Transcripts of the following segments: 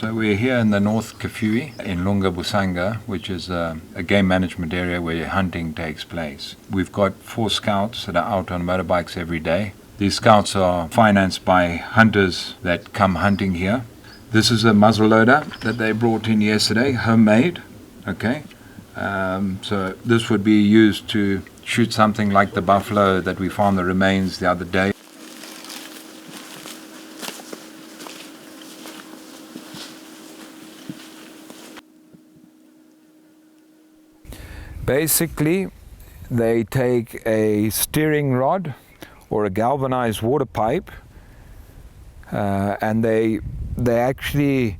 So we're here in the North Kafue in Lunga Busanga, which is a game management area where hunting takes place. We've got 4 scouts that are out on motorbikes every day. These scouts are financed by hunters that come hunting here. This is a muzzleloader that they brought in yesterday, homemade. Okay, so this would be used to shoot something like the buffalo that we found the remains the other day. Basically, they take a steering rod or a galvanized water pipe, and they actually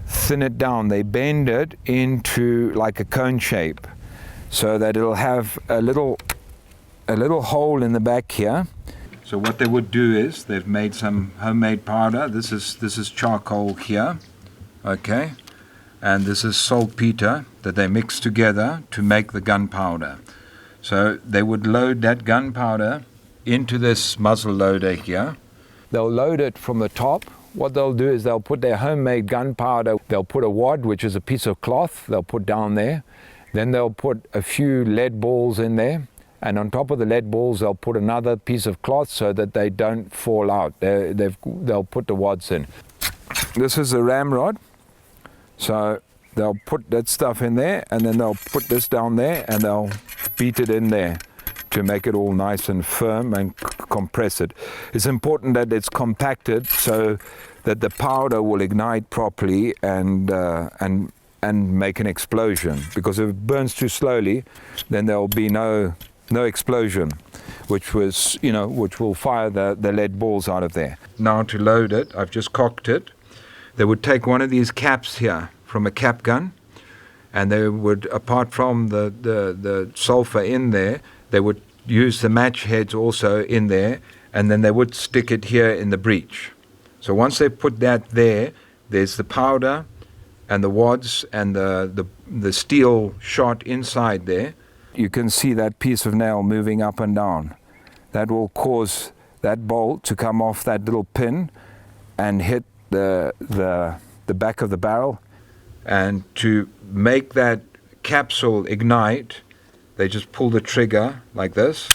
thin it down. They bend it into like a cone shape, so that it'll have a little hole in the back here. So what they would do is they've made some homemade powder. This is charcoal here, okay, and this is saltpeter that they mix together to make the gunpowder. So they would load that gunpowder into this muzzle loader here. They'll load it from the top. What they'll do is they'll put their homemade gunpowder, they'll put a wad, which is a piece of cloth, they'll put down there. Then they'll put a few lead balls in there, and on top of the lead balls they'll put another piece of cloth so that they don't fall out. They'll put the wads in. This is a ramrod. So they'll put that stuff in there, and then they'll put this down there, and they'll beat it in there to make it all nice and firm and compress it. It's important that it's compacted so that the powder will ignite properly and make an explosion. Because if it burns too slowly, then there will be no explosion, which will fire the lead balls out of there. Now to load it, I've just cocked it. They would take one of these caps here from a cap gun, and they would, apart from the sulfur in there, they would use the match heads also in there, and then they would stick it here in the breech. So once they put that there, there's the powder and the wads and the steel shot inside there. You can see that piece of nail moving up and down. That will cause that bolt to come off that little pin and hit the back of the barrel. And to make that capsule ignite, they just pull the trigger like this,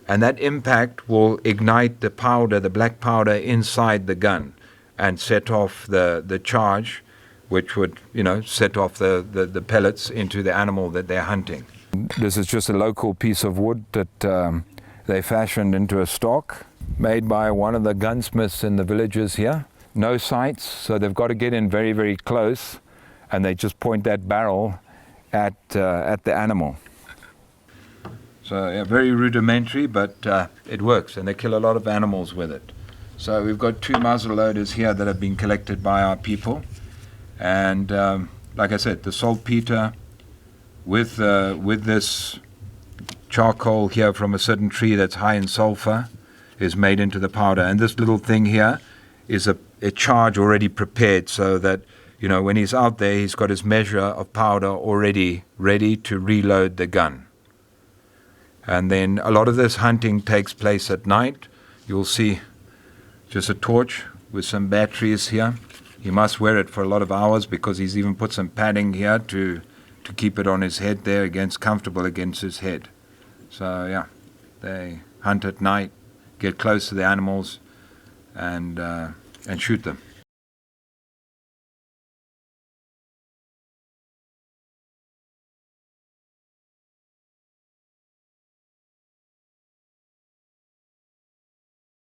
and that impact will ignite the powder, the black powder inside the gun, and set off the charge, which would set off the pellets into the animal that they're hunting. This is just a local piece of wood that they fashioned into a stock, made by one of the gunsmiths in the villages here. No sights, so they've got to get in very, very close, and they just point that barrel at the animal. So yeah, very rudimentary, but it works, and they kill a lot of animals with it. So we've got 2 muzzle loaders here that have been collected by our people, and like I said, the saltpeter with this charcoal here from a certain tree that's high in sulfur is made into the powder, and this little thing here is a charge already prepared, so that when he's out there, he's got his measure of powder already ready to reload the gun. And then a lot of this hunting takes place at night. You'll see just a torch with some batteries here. He must wear it for a lot of hours because he's even put some padding here to keep it on his head there, comfortable against his head. So yeah, they hunt at night, get close to the animals, and shoot them.